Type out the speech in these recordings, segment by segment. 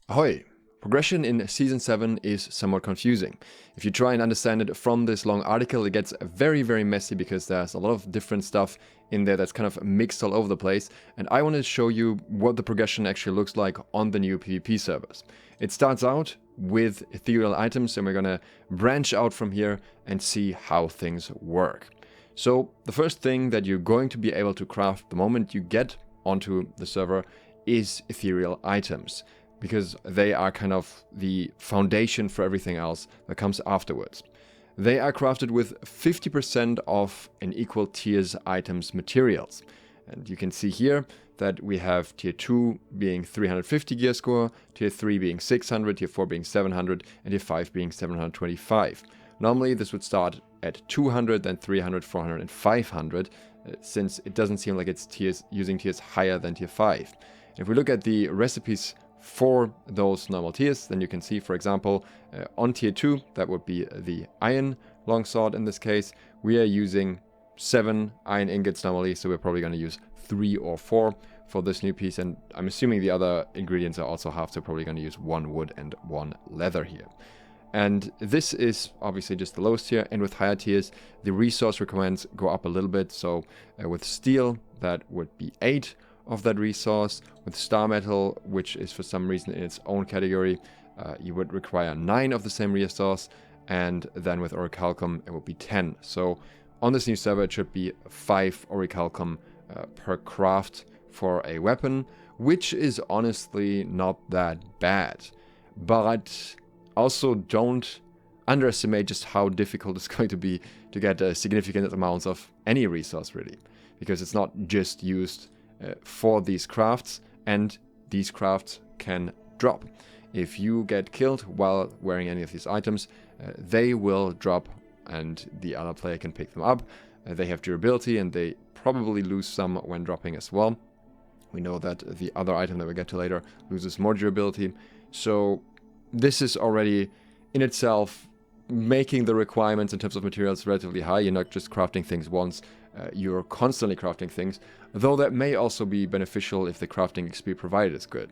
Ahoy! Progression in Season 7 is somewhat confusing. If you try and understand it from this long article, it gets very messy because there's a lot of different stuff in there that's kind of mixed all over the place, and I want to show you what the progression actually looks like on the new PvP servers. It starts out with Ethereal Items, and we're gonna branch out from here and see how things work. So the first thing that you're going to be able to craft the moment you get onto the server is Ethereal Items, because they are kind of the foundation for everything else that comes afterwards. They are crafted with 50% of an equal tiers items materials. And you can see here that we have tier 2 being 350 Gearscore, tier 3 being 600, tier 4 being 700, and tier 5 being 725. Normally this would start at 200, then 300, 400, and 500, since it doesn't seem like it's using tiers higher than tier 5. If we look at the recipes for those normal tiers, then you can see, for example, on tier 2, that would be the iron longsword in this case, we are using 7 iron ingots normally, so we're probably going to use 3 or 4 for this new piece, and I'm assuming the other ingredients are also half, so probably going to use 1 wood and 1 leather here. And this is obviously just the lowest tier, and with higher tiers, the resource requirements go up a little bit, so with steel, that would be 8 of that resource. With star metal, which is for some reason in its own category, you would require 9 of the same resource, and then with orichalcum it would be 10. So on this new server it should be 5 orichalcum per craft for a weapon, which is honestly not that bad. But also don't underestimate just how difficult it's going to be to get significant amounts of any resource really, because it's not just used for these crafts, and these crafts can drop. If you get killed while wearing any of these items, they will drop and the other player can pick them up. They have durability and they probably lose some when dropping as well. We know that the other item that we get to later loses more durability. So this is already in itself making the requirements in terms of materials relatively high. You're not just crafting things once, you're constantly crafting things, though that may also be beneficial if the crafting XP provided is good.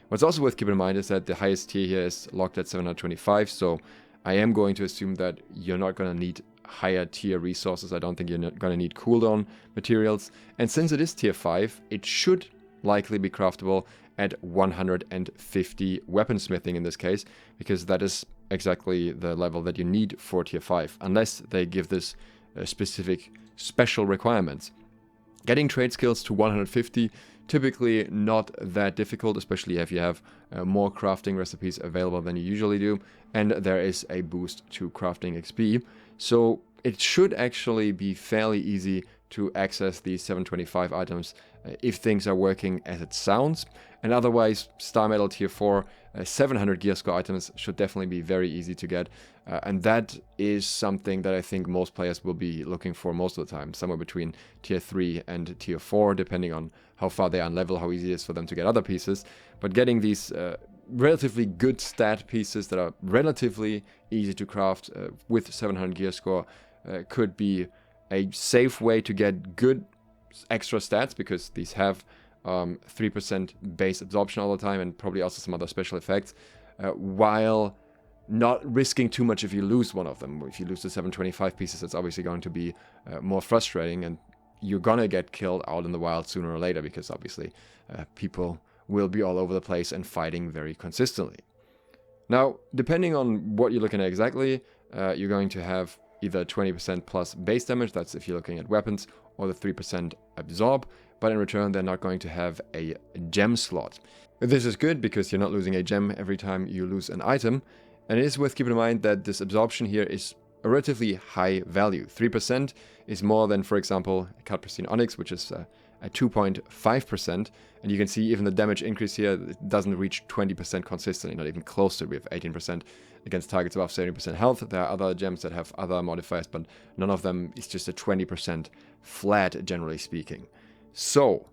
What's also worth keeping in mind is that the highest tier here is locked at 725, so I am going to assume that you're not going to need higher tier resources. I don't think you're not going to need cooldown materials, and since it is tier 5, it should likely be craftable at 150 weaponsmithing in this case, because that is exactly the level that you need for tier 5, unless they give this specific special requirements. Getting trade skills to 150, typically not that difficult, especially if you have more crafting recipes available than you usually do, and there is a boost to crafting XP. So it should actually be fairly easy to access these 725 items if things are working as it sounds. And otherwise, Star Metal Tier 4 700 Gearscore items should definitely be very easy to get. And that is something that I think most players will be looking for most of the time, somewhere between Tier 3 and Tier 4, depending on how far they are on level, how easy it is for them to get other pieces. But getting these relatively good stat pieces that are relatively easy to craft with 700 Gearscore could be a safe way to get good extra stats, because these have 3% base absorption all the time and probably also some other special effects, while not risking too much if you lose one of them. If you lose the 725 pieces, it's obviously going to be more frustrating, and you're gonna get killed out in the wild sooner or later, because obviously people will be all over the place and fighting very consistently. Now, depending on what you're looking at exactly, you're going to have either 20% plus base damage, that's if you're looking at weapons, or the 3% absorb, but in return they're not going to have a gem slot. This is good because you're not losing a gem every time you lose an item, and it is worth keeping in mind that this absorption here is a relatively high value. 3% is more than, for example, Cut Pristine Onyx, which is at 2.5%, and you can see even the damage increase here, it doesn't reach 20% consistently, not even close to it. We have 18% against targets above 70% health. There are other gems that have other modifiers, but none of them is just a 20% flat, generally speaking. So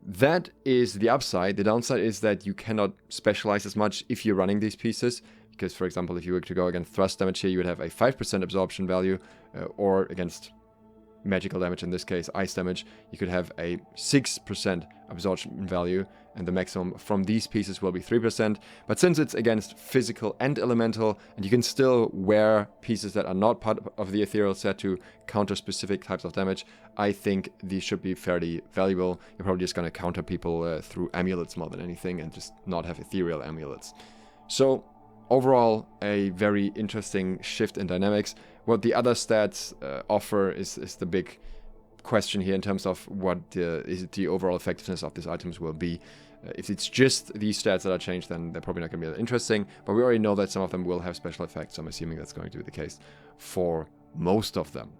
that is the upside. The downside is that you cannot specialize as much if you're running these pieces, because, for example, if you were to go against thrust damage here, you would have a 5% absorption value, or against magical damage, in this case ice damage, you could have a 6% absorption value, and the maximum from these pieces will be 3%. But since it's against physical and elemental, and you can still wear pieces that are not part of the ethereal set to counter specific types of damage, I think these should be fairly valuable. You're probably just going to counter people through amulets more than anything, and just not have ethereal amulets. So overall, a very interesting shift in dynamics. What the other stats offer is the big question here in terms of what the overall effectiveness of these items will be. If it's just these stats that are changed, then they're probably not going to be that interesting, but we already know that some of them will have special effects, so I'm assuming that's going to be the case for most of them.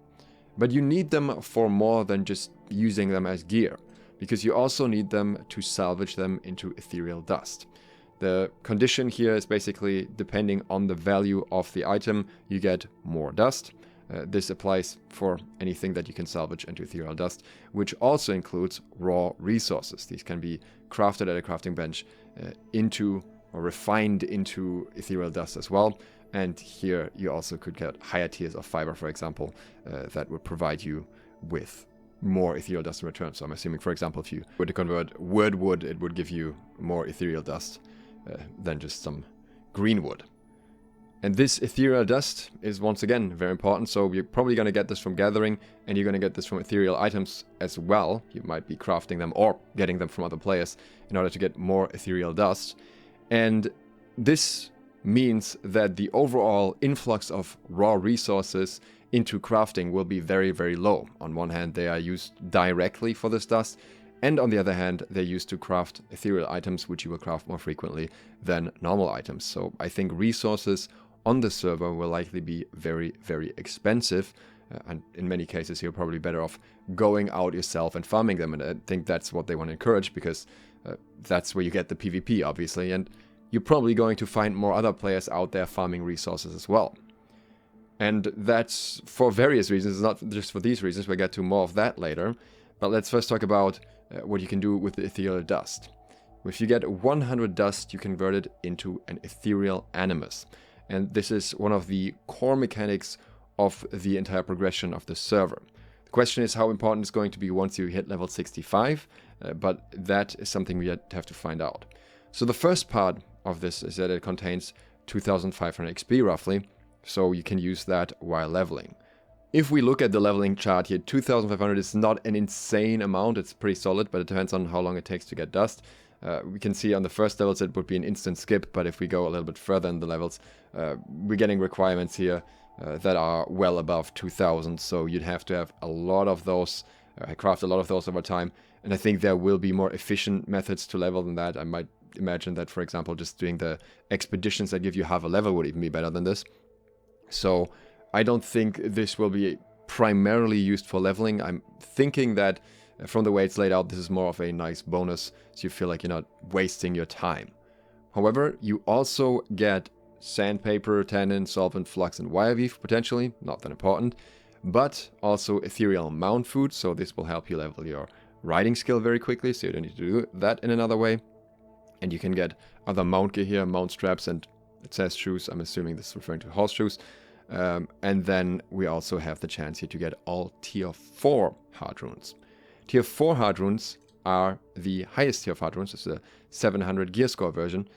But you need them for more than just using them as gear, because you also need them to salvage them into Ethereal Dust. The condition here is basically, depending on the value of the item, you get more dust. This applies for anything that you can salvage into Ethereal Dust, which also includes raw resources. These can be crafted at a crafting bench into or refined into Ethereal Dust as well. And here you also could get higher tiers of fiber, for example, that would provide you with more Ethereal Dust in return. So I'm assuming, for example, if you were to convert wood, it would give you more Ethereal Dust than just some green wood. And this Ethereal Dust is once again very important, so you're probably going to get this from gathering, and you're going to get this from Ethereal items as well. You might be crafting them or getting them from other players in order to get more Ethereal Dust. And this means that the overall influx of raw resources into crafting will be very, very low. On one hand, they are used directly for this dust, and on the other hand, they're used to craft ethereal items, which you will craft more frequently than normal items. So I think resources on the server will likely be very, very expensive. And in many cases, you're probably better off going out yourself and farming them. And I think that's what they want to encourage, because that's where you get the PvP, obviously. And you're probably going to find more other players out there farming resources as well. And that's for various reasons, not just for these reasons. We'll get to more of that later. But let's first talk about what you can do with the Ethereal Dust. If you get 100 dust, you convert it into an Ethereal Animus. And this is one of the core mechanics of the entire progression of the server. The question is how important it's going to be once you hit level 65, but that is something we have to find out. So the first part of this is that it contains 2500 XP roughly, so you can use that while leveling. If we look at the leveling chart here, 2500 is not an insane amount, it's pretty solid, but it depends on how long it takes to get dust. We can see on the first levels it would be an instant skip, but if we go a little bit further in the levels, we're getting requirements here that are well above 2000, so you'd have to have a lot of those, craft a lot of those over time, and I think there will be more efficient methods to level than that. I might imagine that, for example, just doing the expeditions that give you half a level would even be better than this. So I don't think this will be primarily used for leveling. I'm thinking that from the way it's laid out, this is more of a nice bonus, so you feel like you're not wasting your time. However, you also get sandpaper, tannin, solvent, flux, and wireweave, potentially, not that important, but also ethereal mount food, so this will help you level your riding skill very quickly, so you don't need to do that in another way. And you can get other mount gear here, mount straps, and it says shoes, I'm assuming this is referring to horseshoes. And then we also have the chance here to get all tier 4 hard runes. Tier 4 hard runes are the highest tier of hard runes. It's the 700 Gearscore version,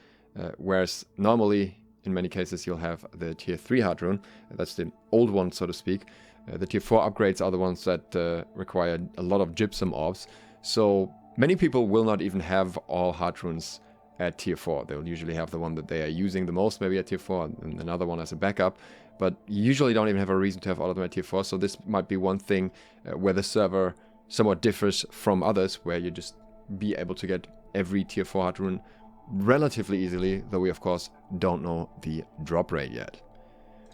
whereas normally, in many cases, you'll have the tier 3 hard rune. That's the old one, so to speak. The tier 4 upgrades are the ones that require a lot of gypsum orbs. So many people will not even have all hard runes at tier 4. They'll usually have the one that they are using the most, maybe at tier 4, and another one as a backup. But you usually don't even have a reason to have all of them at tier 4, so this might be one thing where the server somewhat differs from others, where you just be able to get every tier 4 hard rune relatively easily, though we of course don't know the drop rate yet.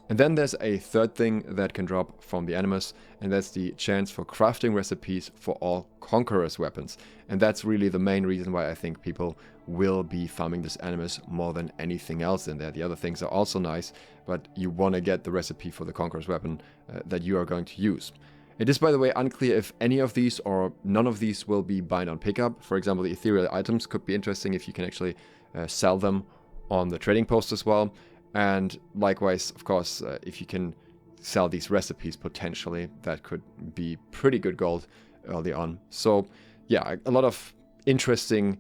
And then there's a third thing that can drop from the Animus, and that's the chance for crafting recipes for all Conquerors weapons. And that's really the main reason why I think people will be farming this Animus more than anything else in there. The other things are also nice, but you want to get the recipe for the Conqueror's weapon that you are going to use. It is, by the way, unclear if any of these or none of these will be bind on pickup. For example, the Ethereal items could be interesting if you can actually sell them on the trading post as well. And likewise, of course, if you can sell these recipes potentially, that could be pretty good gold early on. So yeah, a lot of interesting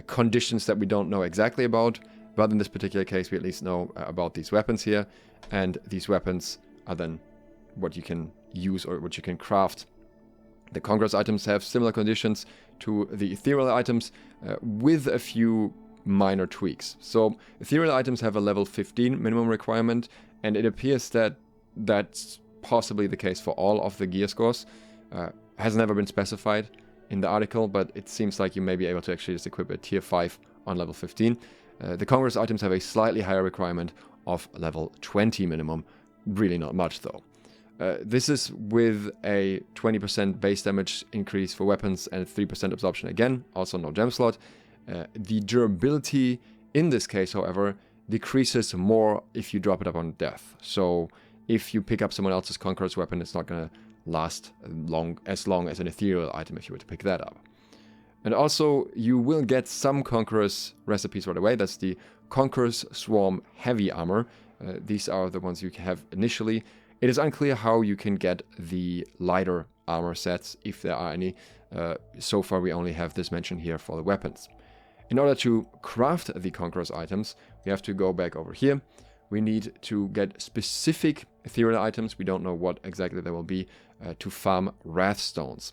conditions that we don't know exactly about, but in this particular case we at least know about these weapons here, and these weapons are then what you can use or what you can craft. The Conquerors items have similar conditions to the Ethereal items, with a few minor tweaks. So Ethereal items have a level 15 minimum requirement, and it appears that that's possibly the case for all of the Gearscores. Has never been specified in the article, but it seems like you may be able to actually just equip a tier 5 on level 15. The Conquerors items have a slightly higher requirement of level 20 minimum. Really not much though. This is with a 20% base damage increase for weapons and 3% absorption again, also no gem slot. The durability in this case, however, decreases more if you drop it upon death. So if you pick up someone else's Conqueror's weapon, it's not going to last as long as an Ethereal item if you were to pick that up. And also, you will get some Conqueror's recipes right away. That's the Conqueror's Swarm Heavy Armor. These are the ones you can have initially. It is unclear how you can get the lighter armor sets, if there are any. So far we only have this mentioned here for the weapons. In order to craft the Conqueror's items, we have to go back over here. We need to get specific Ethereal items, we don't know what exactly they will be, to farm Wrathstones.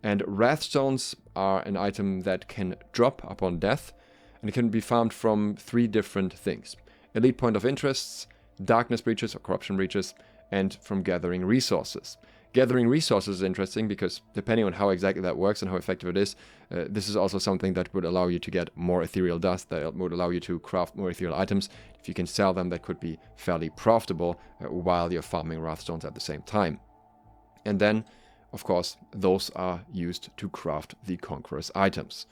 And Wrathstones are an item that can drop upon death, and it can be farmed from 3 different things. Elite Point of Interests, Darkness Breaches or Corruption Breaches, and from gathering resources. Gathering resources is interesting because depending on how exactly that works and how effective it is, this is also something that would allow you to get more Ethereal Dust, that would allow you to craft more Ethereal items. If you can sell them, that could be fairly profitable while you're farming Wrathstones at the same time. And then, of course, those are used to craft the Conqueror's items.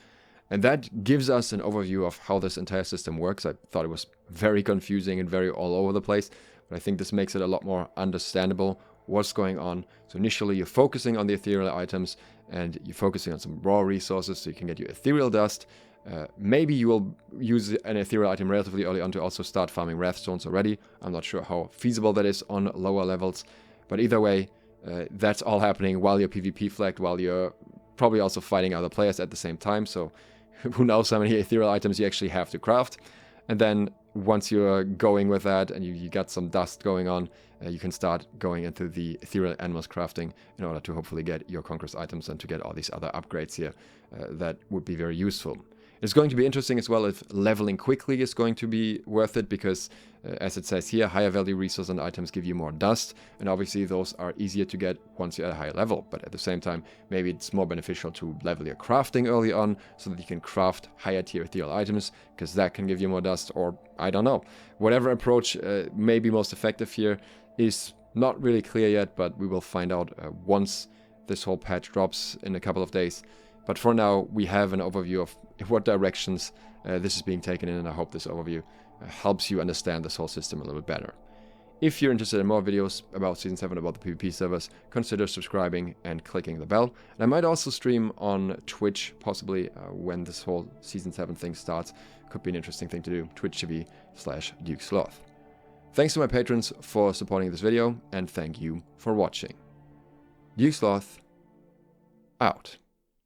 And that gives us an overview of how this entire system works. I thought it was very confusing and very all over the place, but I think this makes it a lot more understandable what's going on. So initially you're focusing on the Ethereal items and you're focusing on some raw resources so you can get your Ethereal Dust. Maybe you will use an Ethereal item relatively early on to also start farming Wrathstones already. I'm not sure how feasible that is on lower levels, but either way, that's all happening while you're PvP flagged, while you're probably also fighting other players at the same time. So who knows how many Ethereal items you actually have to craft. And then once you're going with that and you got some dust going on, you can start going into the Ethereal Animus crafting in order to hopefully get your Conqueror's items and to get all these other upgrades here that would be very useful. It's going to be interesting as well if leveling quickly is going to be worth it because, as it says here, higher value resources and items give you more dust, and obviously those are easier to get once you're at a higher level, but at the same time, maybe it's more beneficial to level your crafting early on so that you can craft higher tier Ethereal items, because that can give you more dust, or I don't know. Whatever approach may be most effective here is not really clear yet, but we will find out once this whole patch drops in a couple of days. But for now, we have an overview of what directions this is being taken in, and I hope this overview helps you understand this whole system a little bit better. If you're interested in more videos about Season 7, about the PvP servers, consider subscribing and clicking the bell. And I might also stream on Twitch, possibly when this whole Season 7 thing starts. Could be an interesting thing to do, twitch.tv/DukeSloth. Thanks to my patrons for supporting this video, and thank you for watching. DukeSloth, out.